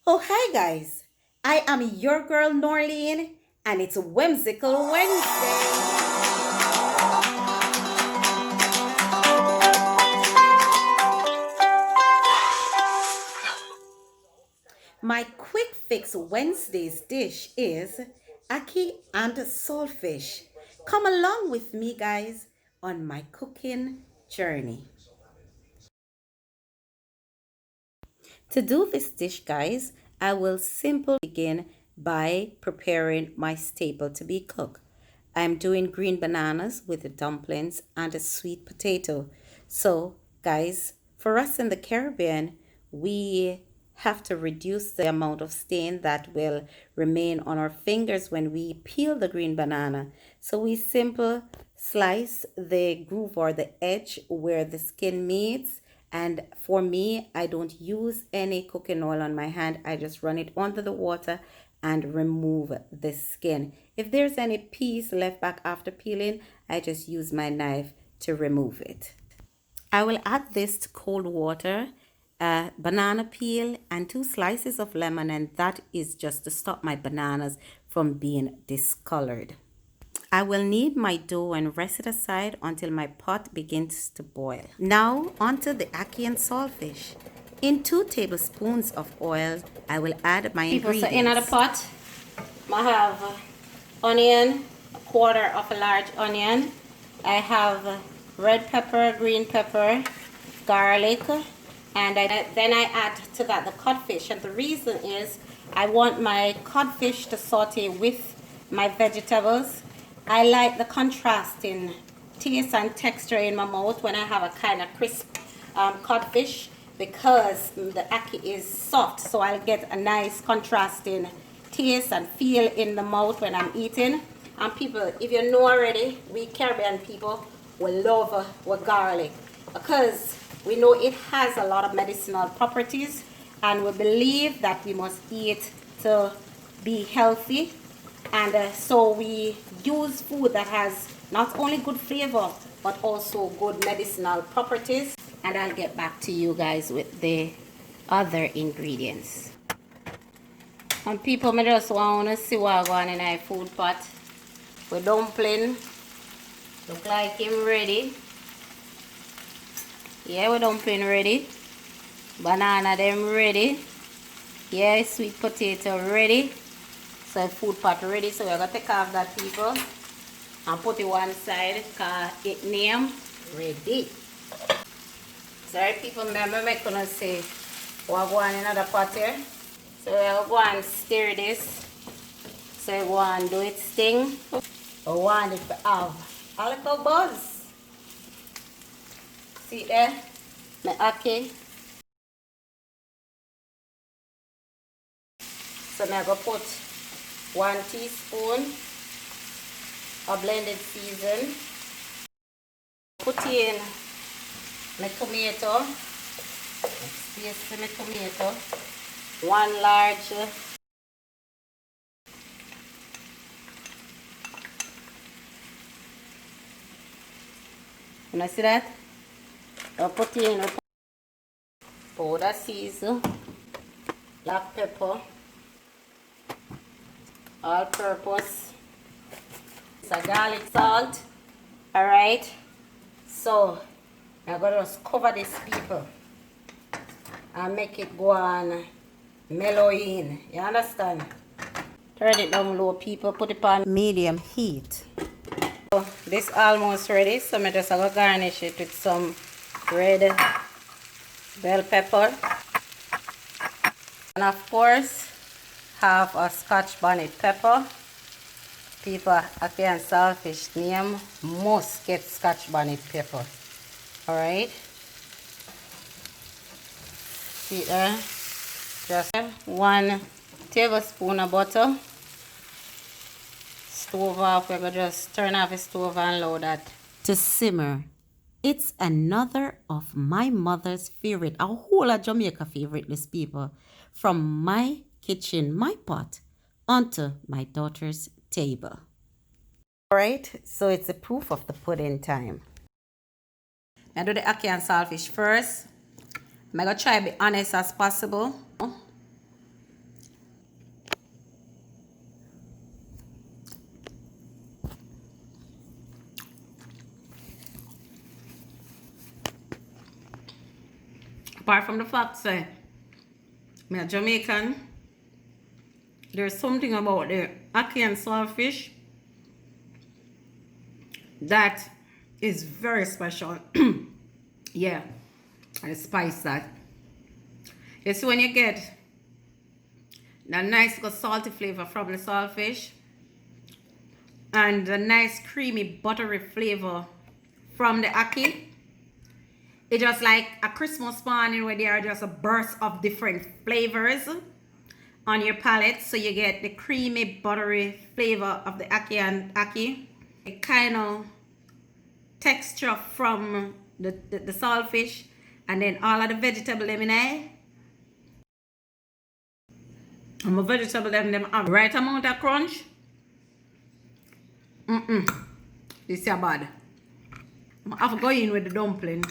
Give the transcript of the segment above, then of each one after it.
Oh, hi guys. I am your girl Norleen, and it's Whimsical Wednesday. My quick fix Wednesday's dish is Ackee and Salt Fish. Come along with me, guys, on my cooking journey. To do this dish, guys, I will simply begin by preparing my staple to be cooked. I'm doing green bananas with the dumplings and a sweet potato. So, guys, for us in the Caribbean, we have to reduce the amount of stain that will remain on our fingers when we peel the green banana. So we simply slice the groove or the edge where the skin meets, and for me, I don't use any cooking oil on my hand. I just run it under the water and remove the skin. If there's any piece left back after peeling, I just use my knife to remove it. I will add this to cold water, a banana peel, and 2 slices of lemon, and that is just to stop my bananas from being discolored. I will knead my dough and rest it aside until my pot begins to boil. Now onto the ackee and saltfish. In 2 tablespoons of oil, I will add my ingredients. So in the pot, I have onion, a quarter of a large onion. I have red pepper, green pepper, garlic, and then I add to that the codfish. And the reason is I want my codfish to saute with my vegetables. I like the contrasting taste and texture in my mouth when I have a kind of crisp codfish, because the ackee is soft, so I'll get a nice contrasting taste and feel in the mouth when I'm eating. And people, if you know already, we Caribbean people, we love with garlic because we know it has a lot of medicinal properties, and we believe that we must eat to be healthy. And so we use food that has not only good flavor but also good medicinal properties. And I'll get back to you guys with the other ingredients. And people, may just want to see what going in our food pot. We dumpling look like him ready. Yeah, we dumpling ready. Banana them ready. Yeah, sweet potato ready. So food pot ready, so we're going to take off that, people, and put it one side because it name ready. Sorry people, remember I'm going to say we're going in another pot here. So we're going to stir this. So we want to do its thing. We want it to have a little buzz. See there? My ackee. So I'm going to put 1 teaspoon of blended season. Put in my tomato. Space my tomato. 1 large. You see that? I'll put in powder season, black pepper, all purpose. It's a garlic salt. Alright, so I'm going to just cover this, people, and make it go on mellow in. You understand? Turn it down low, people. Put it on medium heat. So this almost ready, so I'm just going to garnish it with some red bell pepper. And of course, half a Scotch bonnet pepper. People, ackee and saltfish name must get Scotch bonnet pepper. Alright. See there? Just 1 tablespoon of butter. Stove off. We're going to just turn off the stove and allow that to simmer. It's another of my mother's favorite, a whole of Jamaica favorite, these people. From my kitchen, my pot, onto my daughter's table. Alright, so it's a proof of the pudding time. I do the ackee and saltfish first. I'm going to try to be honest as possible. apart from the fact say me a Jamaican, there's something about the Ackee Salt Fish that is very special. Yeah, and the spice that. You see when you get the nice good salty flavor from the saltfish and the nice creamy buttery flavor from the ackee, it's just like a Christmas morning where there are just a burst of different flavors on your palate. So you get the creamy buttery flavor of the ackee, a kind of texture from the saltfish, and then all of the vegetable them in there. And my vegetable them have the right amount of crunch. This is bad. I have to go in with the dumpling.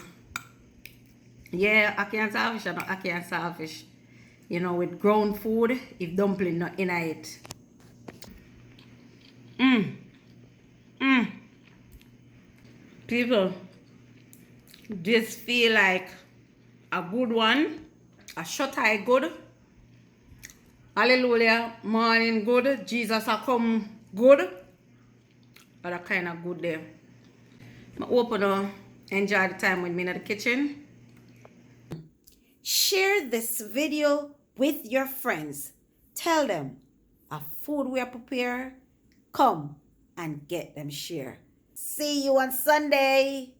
Yeah, Ackee Salt Fish and Ackee Salt Fish. You know, with ground food, if dumpling not in it. People, this feel like a good one. A shut eye good. Hallelujah. Morning good. Jesus a come good. But a kind of good there. I hope you enjoy the time with me in the kitchen. Share this video with your friends. Tell them a food we are prepared. Come and get them share. See you on Sunday.